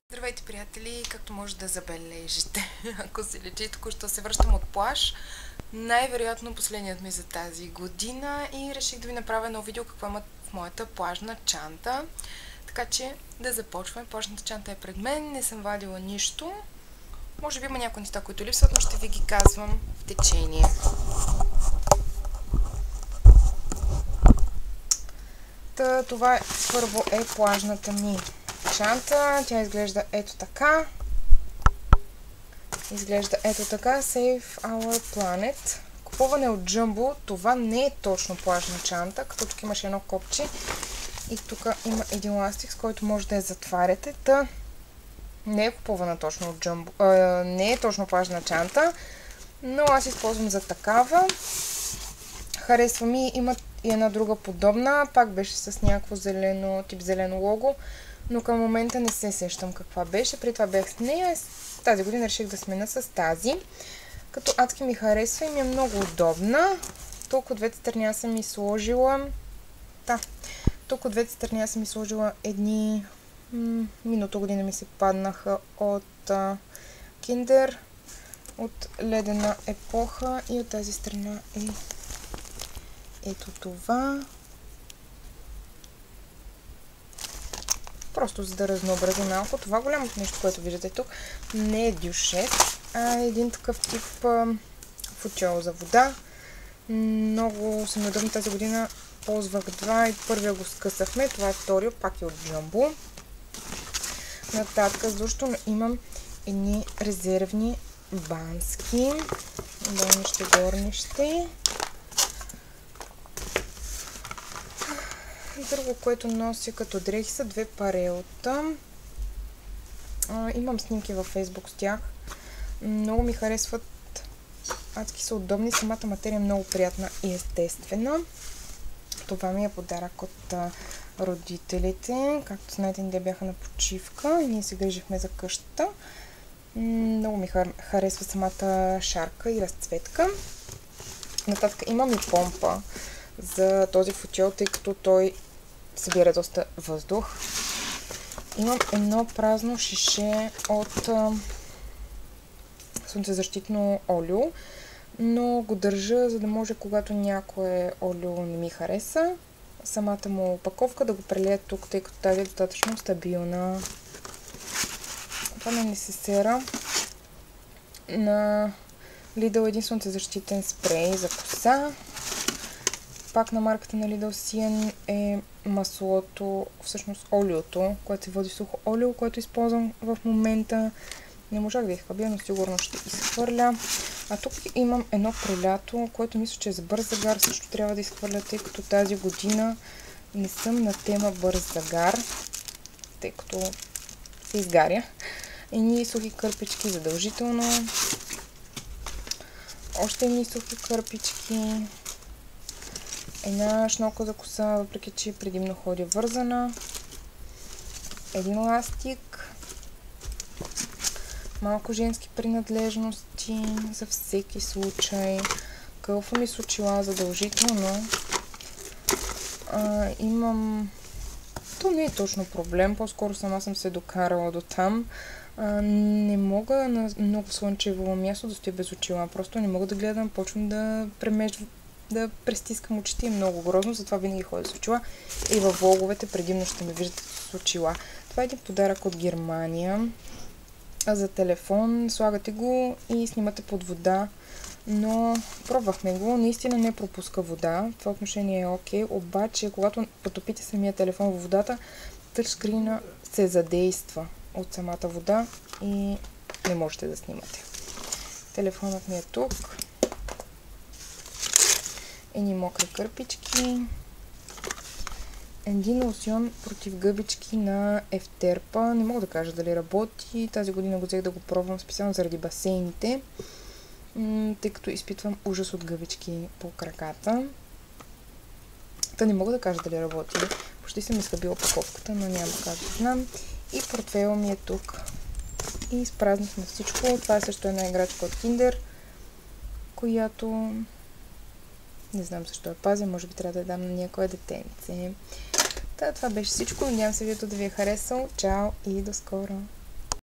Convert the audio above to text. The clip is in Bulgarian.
Здравейте, приятели! Както може да забележите, ако се лечи, току-що се връщам от плаж. Най-вероятно последният ми за тази година и реших да ви направя едно видео какво има в моята плажна чанта. Така че да започваме. Плажната чанта е пред мен, не съм вадила нищо. Може би има някои неща, които липсват, но ще ви ги казвам в течение. Това първо е плажната ми чанта. Тя изглежда ето така. Save Our Planet. Купуване от Jumbo. Това не е точно плажна чанта, като тук имаше едно копче и тук има един ластик, с който може да я затваряте. Не е купувана точно от Jumbo. Не е точно плажна чанта, но аз използвам за такава. Харесва ми. Има и една друга подобна. Пак беше с някакво тип зелено лого, но към момента не се сещам каква беше. При това бях с нея. Тази година реших да смена с тази. Като адски ми харесва и ми е много удобна. Тук от двете страни аз съм ми сложила едни миналата година ми се паднаха от Kinder, от ледена епоха, и от тази страна е ето това. Просто за да разнообразя малко. Това голямото нещо, което виждате тук, не е дюшет, а е един такъв тип футиол за вода. Много съм удобна тази година. Ползвах два и първия го скъсахме. Това е втория, пак е от Jumbo. Нататък, защото имам едни резервни бански. Долнище, горнище. Друго, което нося като дрехи, са две парелта. Имам снимки във Facebook с тях. Много ми харесват. Адски са удобни. Самата материя е много приятна и естествена. Това ми е подарък от родителите. Както знаете, те бяха на почивка и ние се грижихме за къщата. Много ми харесва самата шарка и разцветка. Нататък имам и помпа за този футиол, тъй като той събира доста въздух. Имам едно празно шише от слънцезащитно олио, но го държа, за да може, когато някое олио не ми хареса, самата му опаковка да го прелея тук, тъй като тази е достатъчно стабилна. Това на несесера на Lidl, един слънцезащитен спрей за коса. Пак на марката на Lidl Sien е маслото, всъщност олиото, което се води сухо олио, което използвам в момента. Не можах да изхабя, но сигурно ще изхвърля. А тук имам едно пролято, което мисля, че е за бърз загар. Също трябва да изхвърля, тъй като тази година не съм на тема бърз загар, тъй като се изгаря. Едни сухи кърпички задължително. Още едни сухи кърпички. Една шнорка за коса, въпреки че предимно ходя вързана. Един ластик. Малко женски принадлежности за всеки случай. Кълфа ми с очила задължително. Имам... То не е точно проблем, по-скоро сама съм се докарала до там. Не мога на много слънчево място да стоя без очила. Просто не мога да гледам, почвам да да престискам очите, и много грозно, затова винаги ходя с очила. И във влоговете предимно ще ме виждате с очила. Това е един подарък от Германия. За телефон. Слагате го и снимате под вода. Но пробвахме го. Наистина не пропуска вода. Това отношение е окей. Обаче, когато потопите самия телефон във водата, тъчскрина се задейства от самата вода и не можете да снимате. Телефонът ми е тук. Едни мокри кърпички. Един лосьон против гъбички на Ефтерпа. Не мога да кажа дали работи. Тази година го взех да го пробвам специално заради басейните, тъй като изпитвам ужас от гъбички по краката. Не мога да кажа дали работи. Почти съм изхабила паковката, но няма как да знам. И портфейла ми е тук. И изпразнихме всичко. Това е също една играчка от Kinder, която Не знам защо я пазя, може би трябва да я дам на някое детенце. Това беше всичко. Надявам се видеото да ви е харесало. Чао и до скоро!